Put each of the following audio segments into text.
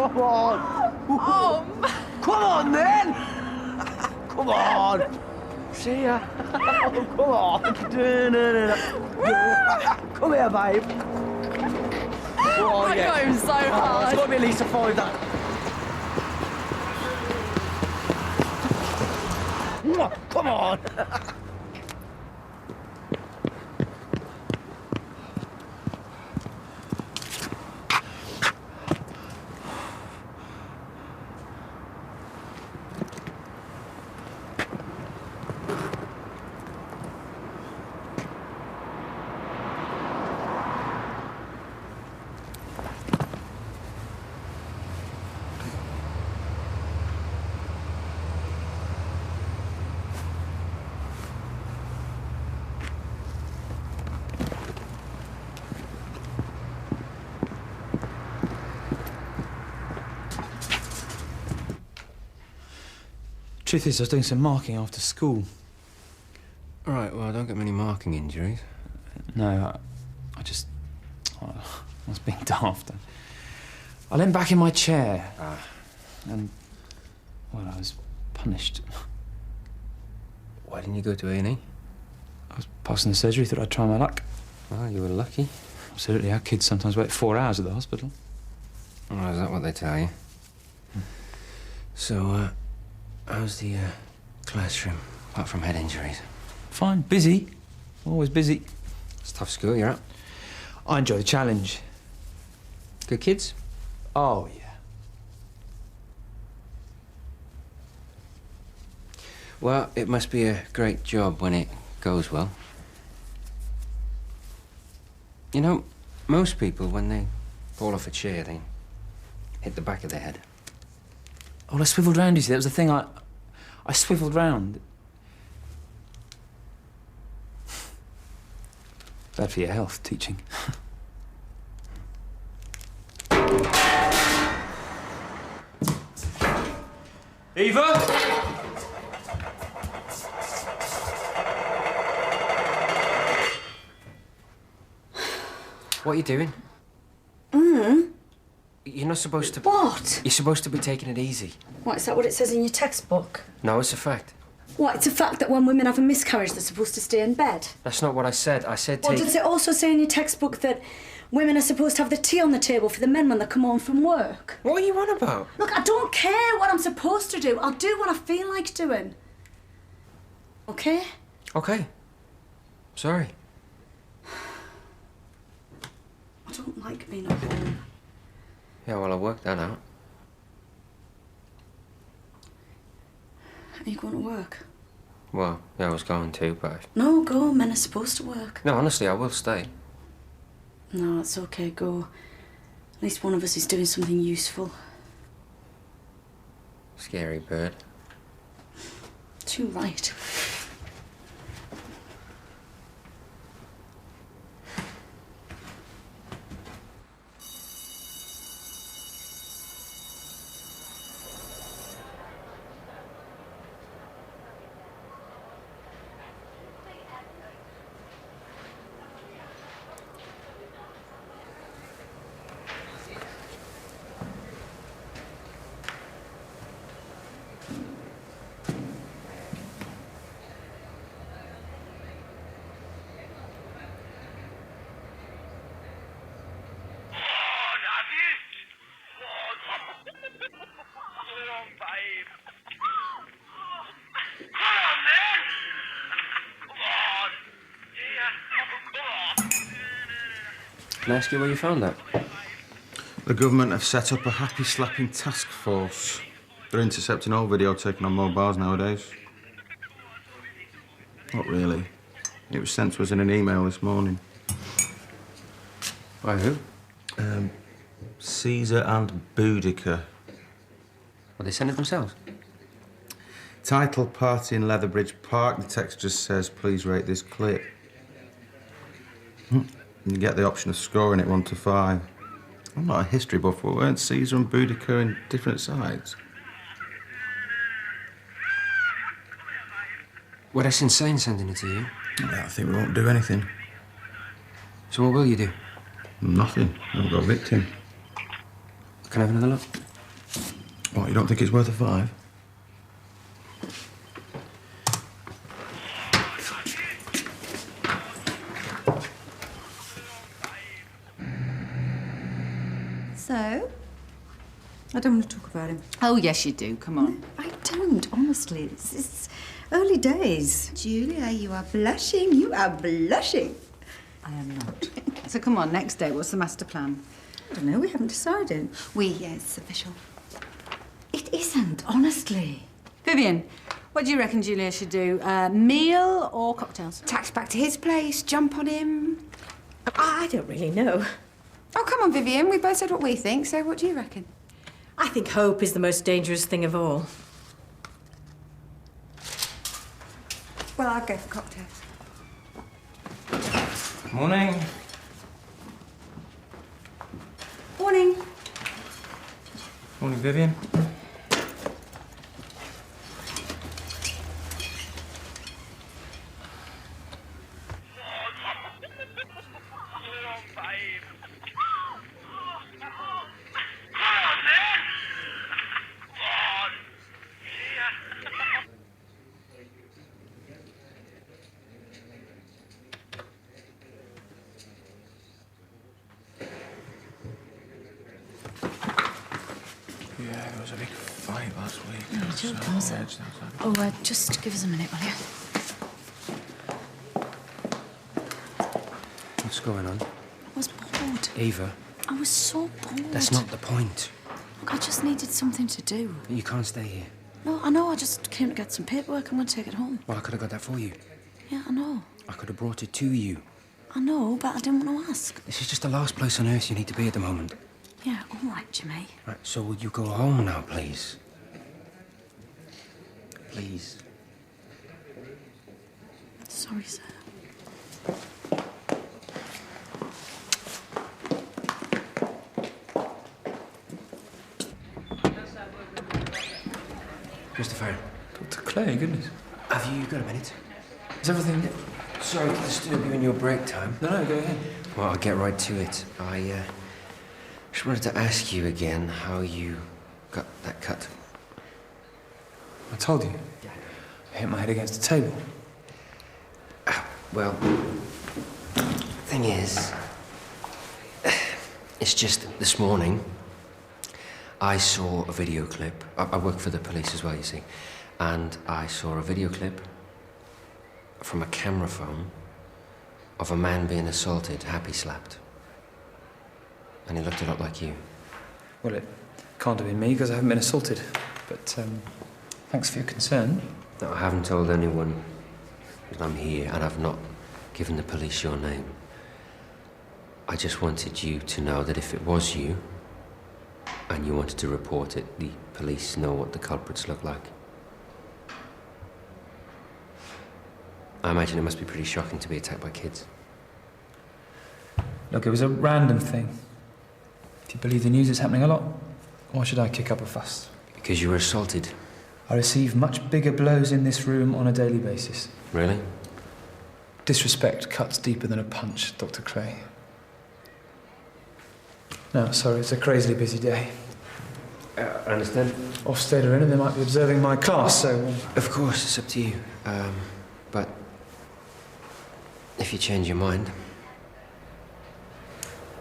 Come on. Oh, Come on, then. Come on. See ya. Oh, come on. Come here, babe. Oh, I yeah. got him so Oh, hard. it's got to be at least a 5, that. Come on. Truth is, I was doing some marking after school. All right, well, I don't get many marking injuries. No, I just... I was being daft. I leant back in my chair. And, well, I was punished. Why didn't you go to A&E? I was passing the surgery, thought I'd try my luck. Well, you were lucky. Absolutely, our kids sometimes wait 4 hours at the hospital. Oh, is that what they tell you? So, how's the classroom, apart from head injuries? Fine, busy. Always busy. It's a tough school you're at. I enjoy the challenge. Good kids? Oh, yeah. Well, it must be a great job when it goes well. You know, most people, when they fall off a chair, they hit the back of their head. Oh, I swiveled round, you see. That was the thing. I swiveled round. Bad for your health, teaching. Eva? What are you doing? You're not supposed to... What? You're supposed to be taking it easy. What, is that what it says in your textbook? No, it's a fact. What, it's a fact that when women have a miscarriage, they're supposed to stay in bed? That's not what I said. I said Well, take... does it also say in your textbook that women are supposed to have the tea on the table for the men when they come home from work? What are you on about? Look, I don't care what I'm supposed to do. I'll do what I feel like doing. OK? OK. Sorry. I don't like being at home. Yeah, well, I worked that out. Are you going to work? Well, yeah, I was going to, but... No, go. Men are supposed to work. No, honestly, I will stay. No, it's OK, go. At least one of us is doing something useful. Scary bird. Too right. Can I ask you where you found that? The government have set up a happy slapping task force. They're intercepting all video taken on mobiles nowadays. Not really. It was sent to us in an email this morning. By who? Caesar and Boudica. Well, they sent it themselves. Title party in Leatherbridge Park. The text just says, please rate this clip. You get the option of scoring it 1 to 5. I'm not a history buff, but weren't Caesar and Boudica in different sides? Well, that's insane sending it to you. I think we won't do anything. So what will you do? Nothing. I haven't got a victim. Can I have another look? What, you don't think it's worth a five? So? I don't want to talk about him. Oh, yes, you do. Come on. I don't, honestly. It's early days. Julia, you are blushing. You are blushing. I am not. So come on, next date. What's the master plan? I don't know. We haven't decided. Yeah, it's official. It isn't, honestly. Vivian, what do you reckon Julia should do? Meal or cocktails? Tax back to his place, jump on him. I don't really know. Oh, come on, Vivian. We both said what we think, so what do you reckon? I think hope is the most dangerous thing of all. Well, I'll go for cocktails. Morning. Morning. Morning, Vivian. Yeah, there was a big fight last week. Was it? Oh, just give us a minute, will you? What's going on? I was bored. Eva, I was so bored. that's not the point. Look, I just needed something to do. You can't stay here. No, I know. I just came to get some paperwork. I'm going to take it home. Well, I could have got that for you. Yeah, I know. I could have brought it to you. I know, but I didn't want to ask. This is just the last place on earth you need to be at the moment. Yeah, all right, Jimmy. Right, so will you go home now, please? Please. Sorry, sir. Mr. Farron, Dr. Clay, goodness. have you got a minute? Is everything... Sorry to disturb you in your break time. No, go ahead. Well, I'll get right to it. I just wanted to ask you again how you got that cut. I told you. I hit my head against the table. Well, thing is, it's just this morning I saw a video clip. I work for the police as well, you see. And I saw a video clip from a camera phone of a man being assaulted, happy slapped. And he looked a lot like you. Well, it can't have been me because I haven't been assaulted. But thanks for your concern. No, I haven't told anyone that I'm here, and I've not given the police your name. I just wanted you to know that if it was you, and you wanted to report it, the police know what the culprits look like. I imagine it must be pretty shocking to be attacked by kids. Look, it was a random thing. If you believe the news, it's happening a lot. Why should I kick up a fuss? Because you were assaulted. I receive much bigger blows in this room on a daily basis. Really? Disrespect cuts deeper than a punch, Dr. Clay. No, sorry, it's a crazily busy day. I understand. Ofsted are in and they might be observing my class, so... Of course, it's up to you. But if you change your mind...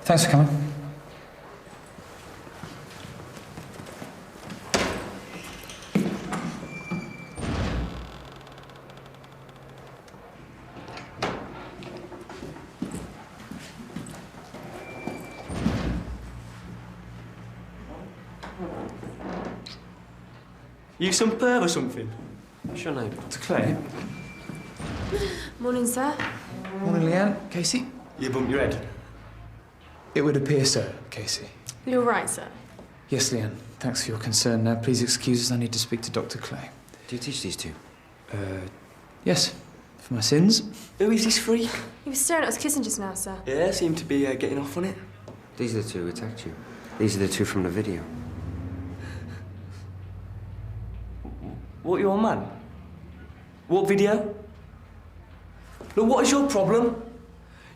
Thanks for coming. You some perv or something? What's your name? Dr. Clay. Morning, sir. Morning, Leanne. Casey? You bumped your head. It would appear so, Casey. You're right, sir. Yes, Leanne. Thanks for your concern. Now, please excuse us. I need to speak to Dr. Clay. Do you teach these two? Yes. For my sins. Who is this freak? He was staring at us kissing just now, sir. Yeah, seemed to be getting off on it. These are the two who attacked you. These are the two from the video. What, your man? What video? Look, what is your problem?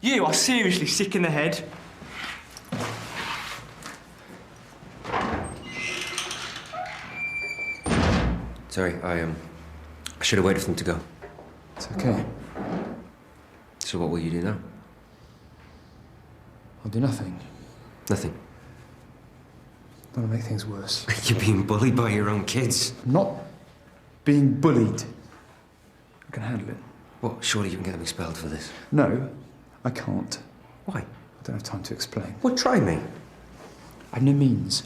You are seriously sick in the head. Sorry, I should have waited for them to go. It's okay. So what will you do now? I'll do nothing. Nothing. Don't want to make things worse. You're being bullied by your own kids. I'm not being bullied. I can handle it. Well, surely you can get them expelled for this. No, I can't. Why? I don't have time to explain. Well, try me. I've no means.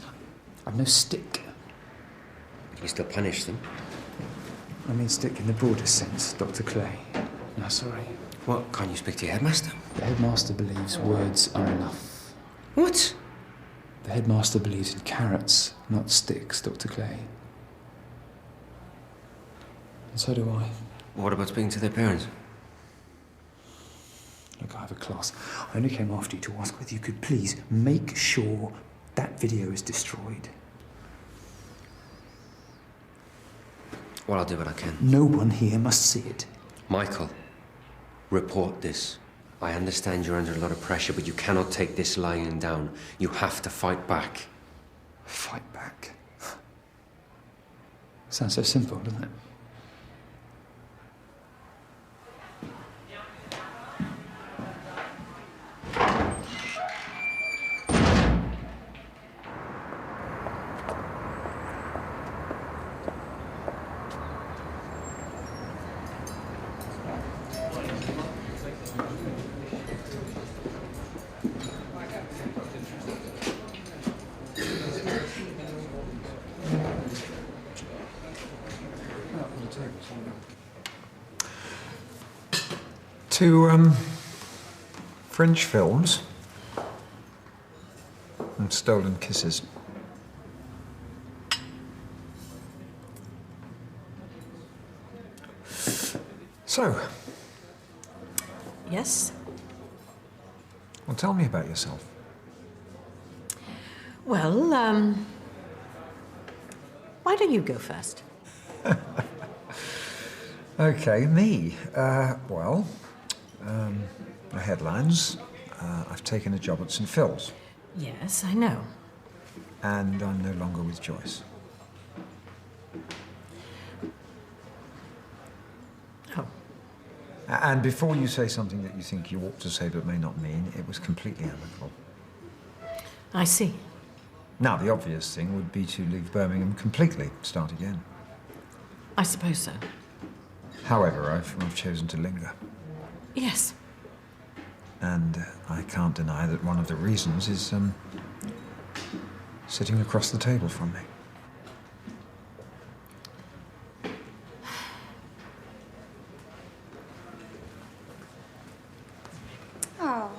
I've no stick. You still punish them. I mean stick in the broadest sense, Dr. Clay. No, sorry. What? Can't you speak to your headmaster? The headmaster believes words are enough. What? The headmaster believes in carrots, not sticks, Dr. Clay. And so do I. What about speaking to their parents? Look, I have a class. I only came after you to ask whether you could please make sure that video is destroyed. Well, I'll do what I can. No one here must see it. Michael, report this. I understand you're under a lot of pressure, but you cannot take this lying down. You have to fight back. Fight back? Sounds so simple, doesn't it? To French films and stolen kisses. So, Yes? well, tell me about yourself. Well, why don't you go first? Okay, me. The headlines. I've taken a job at St. Phil's, Yes, I know. and I'm no longer with Joyce. Oh. And before you say something that you think you ought to say but may not mean, it was completely amicable. I see. Now, the obvious thing would be to leave Birmingham completely, start again. I suppose so. However, I've chosen to linger. Yes. And I can't deny that one of the reasons is, sitting across the table from me. Oh,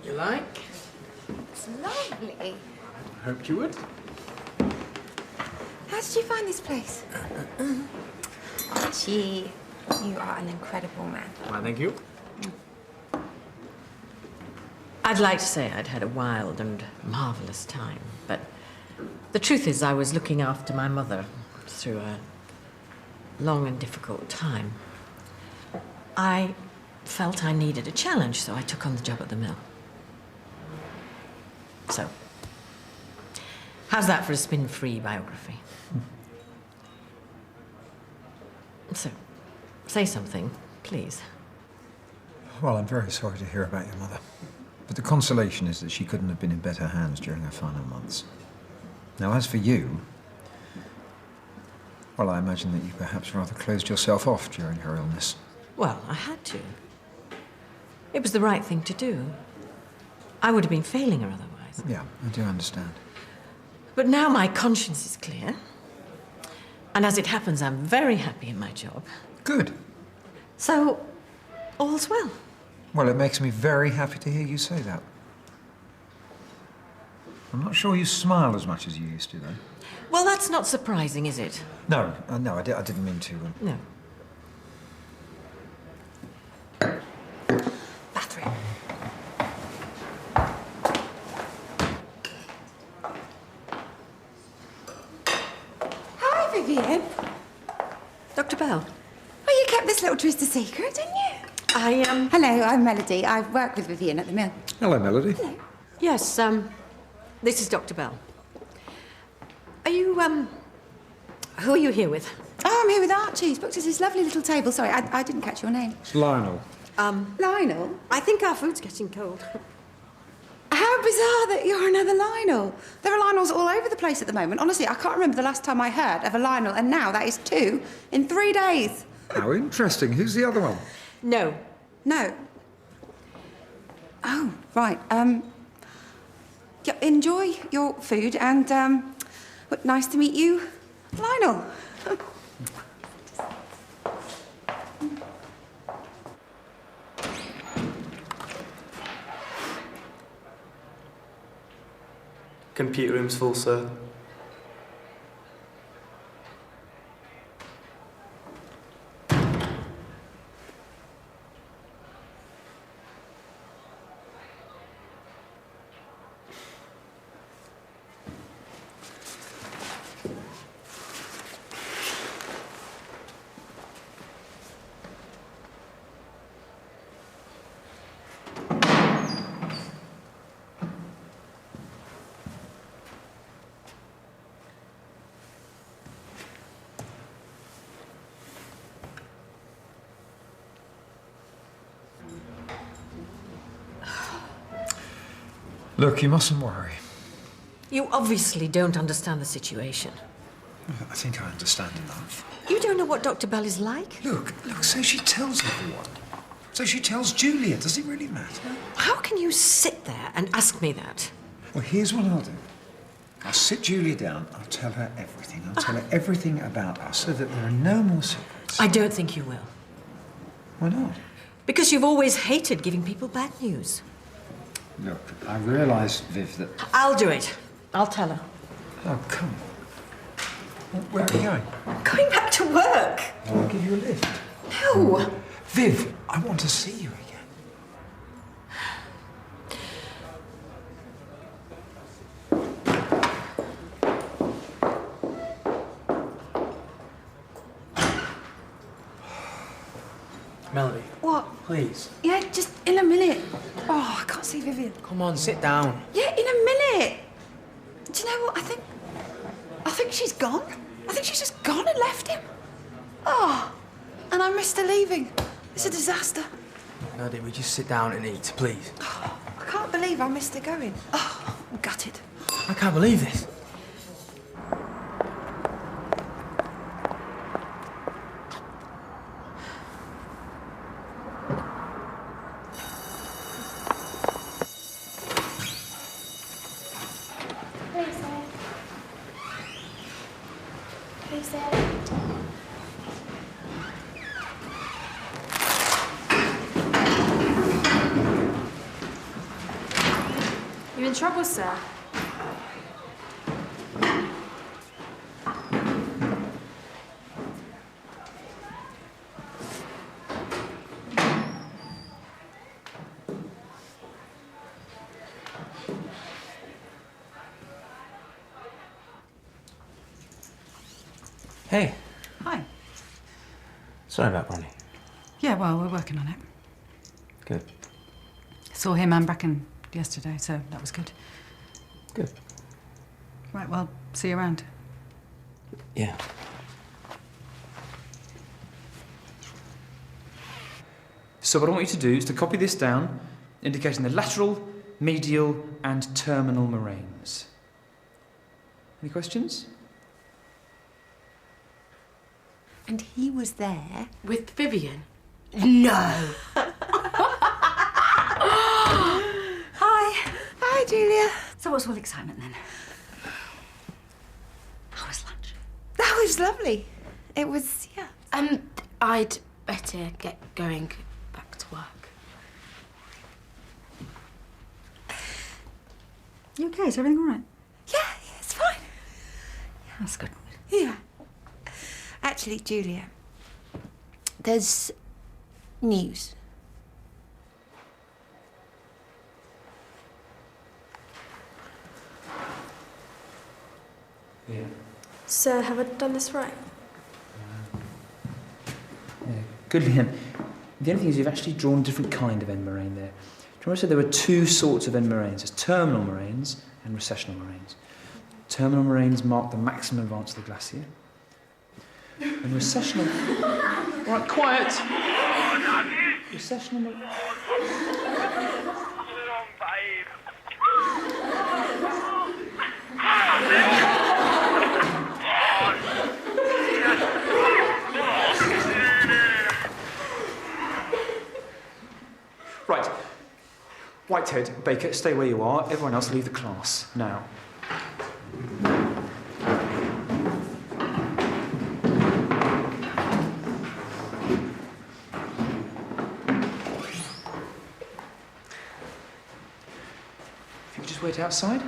You like? it's lovely. I hoped you would. How did you find this place? Archie, you are an incredible man. Why, thank you. I'd like to say I'd had a wild and marvellous time, but the truth is I was looking after my mother through a long and difficult time. I felt I needed a challenge, so I took on the job at the mill. So, how's that for a spin-free biography? So, say something, please. Well, I'm very sorry to hear about your mother. But the consolation is that she couldn't have been in better hands during her final months. Now, as for you, well, I imagine that you perhaps rather closed yourself off during her illness. Well, I had to. It was the right thing to do. I would have been failing her otherwise. Yeah, I do understand. But now my conscience is clear. And as it happens, I'm very happy in my job. Good. So, all's well. Well, it makes me very happy to hear you say that. I'm not sure you smile as much as you used to, though. Well, that's not surprising, is it? No, I didn't mean to. No. Bathroom. Hi, Vivian. Dr. Bell. Well, you kept this little twist a secret, didn't you? Hello, I'm Melody. I work with Vivian at the mill. Hello, Melody. Hello. Yes, this is Dr. Bell. Are you, who are you here with? Oh, I'm here with Archie. He's booked us this lovely little table. Sorry, I didn't catch your name. It's Lionel. Lionel? I think our food's getting cold. How bizarre that you're another Lionel. There are Lionels all over the place at the moment. Honestly, I can't remember the last time I heard of a Lionel, and now that is 2 in 3 days. How interesting. Who's the other one? No. No. Oh, right. Yeah, enjoy your food, and but nice to meet you, Lionel. Computer room's full, sir. Look, you mustn't worry. You obviously don't understand the situation. I think I understand enough. You don't know what Dr. Bell is like? Look, so she tells everyone. So she tells Julia. Does it really matter? How can you sit there and ask me that? Well, here's what I'll do. I'll sit Julia down. I'll tell her everything. I'll tell her everything about us so that there are no more secrets. I don't think you will. Why not? Because you've always hated giving people bad news. Look, I realise, Viv, that... I'll do it. I'll tell her. Oh, come on. Where are you going? Going back to work. I'll give you a lift. No. Viv, I want to see you again. Melody. What? Please. Yeah, just in a minute. Oh, I can't see Vivian. Come on, sit down. Yeah, in a minute. Do you know what? I think she's gone. I think she's just gone and left him. Oh, and I missed her leaving. It's a disaster. Melody, we just sit down and eat, please. I can't believe I missed her going. Oh, I'm gutted. I can't believe this. You in trouble, sir? Hey. Hi. Sorry about Bonnie. Yeah, well, we're working on it. Good. Saw him and Bracken yesterday, so that was good. Good. Right, well, see you around. Yeah. So what I want you to do is to copy this down, indicating the lateral, medial, and terminal moraines. Any questions? And he was there. With Vivian? No. Hi. Hi, Julia. So what's all the excitement then? How was lunch? That was lovely. It was, yeah. I'd better get going back to work. You okay? Is everything all right? Yeah, it's fine. That's good. Yeah. Actually, Julia, there's news. Yeah. Sir, have I done this right? Yeah. Good, Liam. The only thing is you've actually drawn a different kind of end moraine there. Do you remember I said there were 2 sorts of end moraines? There's terminal moraines and recessional moraines. Terminal moraines mark the maximum advance of the glacier. And recessional... Right, quiet. Recessional... Right. Whitehead, Baker, stay where you are. Everyone else leave the class. Now. If you could just wait outside.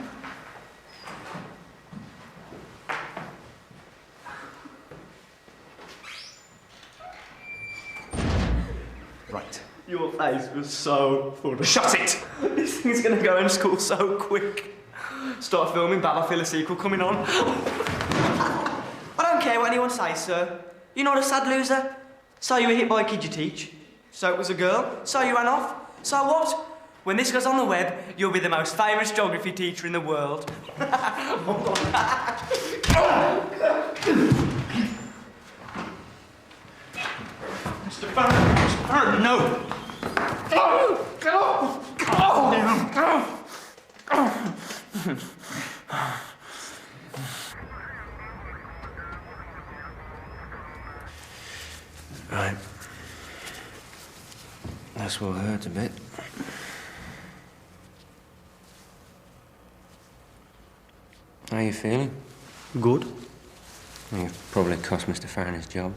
Right. Your face was so funny. Shut it! This thing's gonna go in school so quick. Start filming, Battlefield sequel coming on. I don't care what anyone says, sir. You're not a sad loser. So you were hit by a kid you teach. So it was a girl. So you ran off. So what? When this goes on the web, you'll be the most famous geography teacher in the world. Mr. Farron, no! Right. This will hurt a bit. How are you feeling? Good. Well, you've probably cost Mr. Farron his job.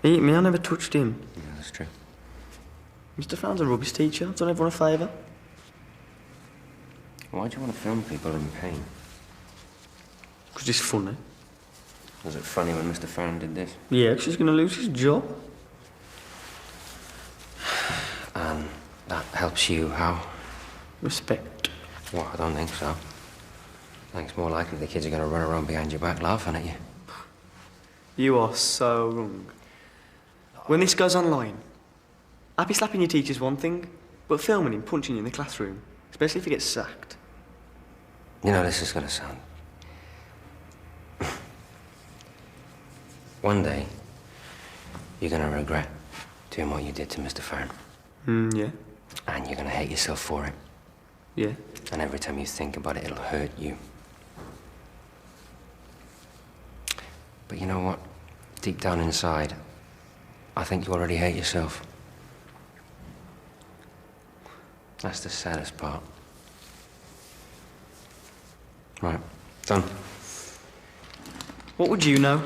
He hit me, I never touched him. Yeah, that's true. Mr. Farron's a rubbish teacher. I've done everyone a favour. Why do you want to film people in pain? Because it's funny. Was it funny when Mr. Farron did this? Yeah, because he's going to lose his job. And that helps you how? Respect. Well, I don't think so. I think it's more likely the kids are going to run around behind your back laughing at you. You are so wrong. When this goes online, happy slapping your teacher's one thing, but filming him punching you in the classroom, especially if he gets sacked. You know, this is going to sound... One day, you're going to regret doing what you did to Mr. Farron. Yeah. And you're going to hate yourself for it. Yeah. And every time you think about it, it'll hurt you. But you know what? Deep down inside, I think you already hate yourself. That's the saddest part. Right, done. What would you know?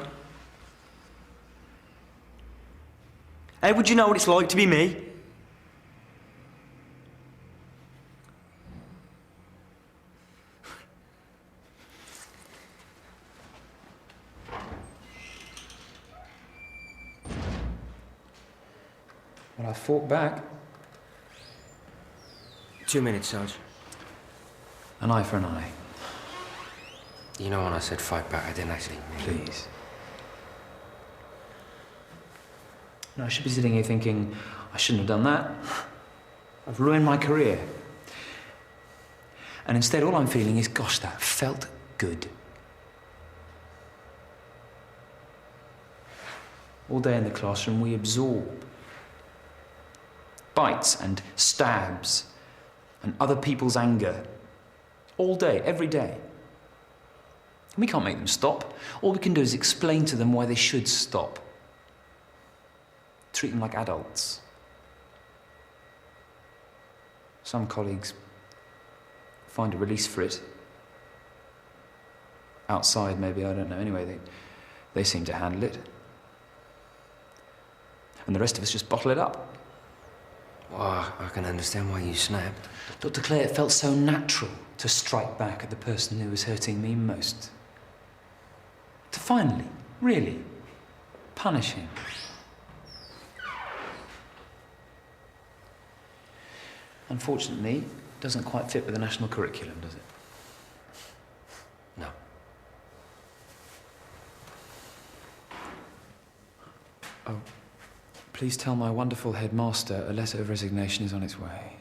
How would you know what it's like to be me? Well, I fought back. 2 minutes, Sarge. An eye for an eye. You know when I said fight back, I didn't actually mean... Please. No, I should be sitting here thinking, I shouldn't have done that. I've ruined my career. And instead, all I'm feeling is, gosh, that felt good. All day in the classroom, we absorb bites and stabs and other people's anger. All day, every day. We can't make them stop. All we can do is explain to them why they should stop. Treat them like adults. Some colleagues find a release for it. Outside, maybe, I don't know. Anyway, they seem to handle it. And the rest of us just bottle it up. Well, I can understand why you snapped. Dr. Clare, it felt so natural to strike back at the person who was hurting me most. To finally, really, punish him. Unfortunately, it doesn't quite fit with the national curriculum, does it? No. Oh, please tell my wonderful headmaster a letter of resignation is on its way.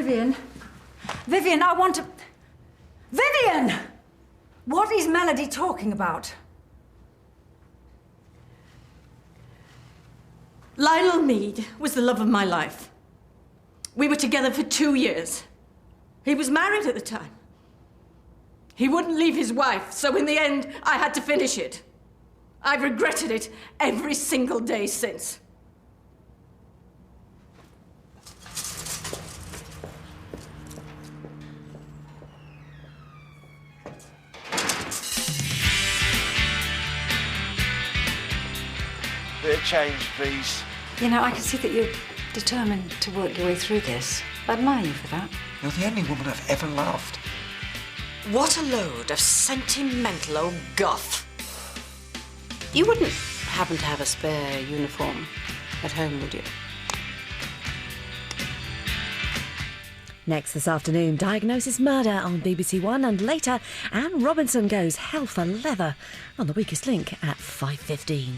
Vivian. Vivian, I want to... Vivian! What is Melody talking about? Lionel Mead was the love of my life. We were together for 2 years. He was married at the time. He wouldn't leave his wife, so in the end, I had to finish it. I've regretted it every single day since. Bit of change, please. You know, I can see that you're determined to work your way through this. I admire you for that. You're the only woman I've ever loved. What a load of sentimental old guff. You wouldn't happen to have a spare uniform at home, would you? Next this afternoon, Diagnosis Murder on BBC1, and later, Anne Robinson goes hell for leather on The Weakest Link at 5:15.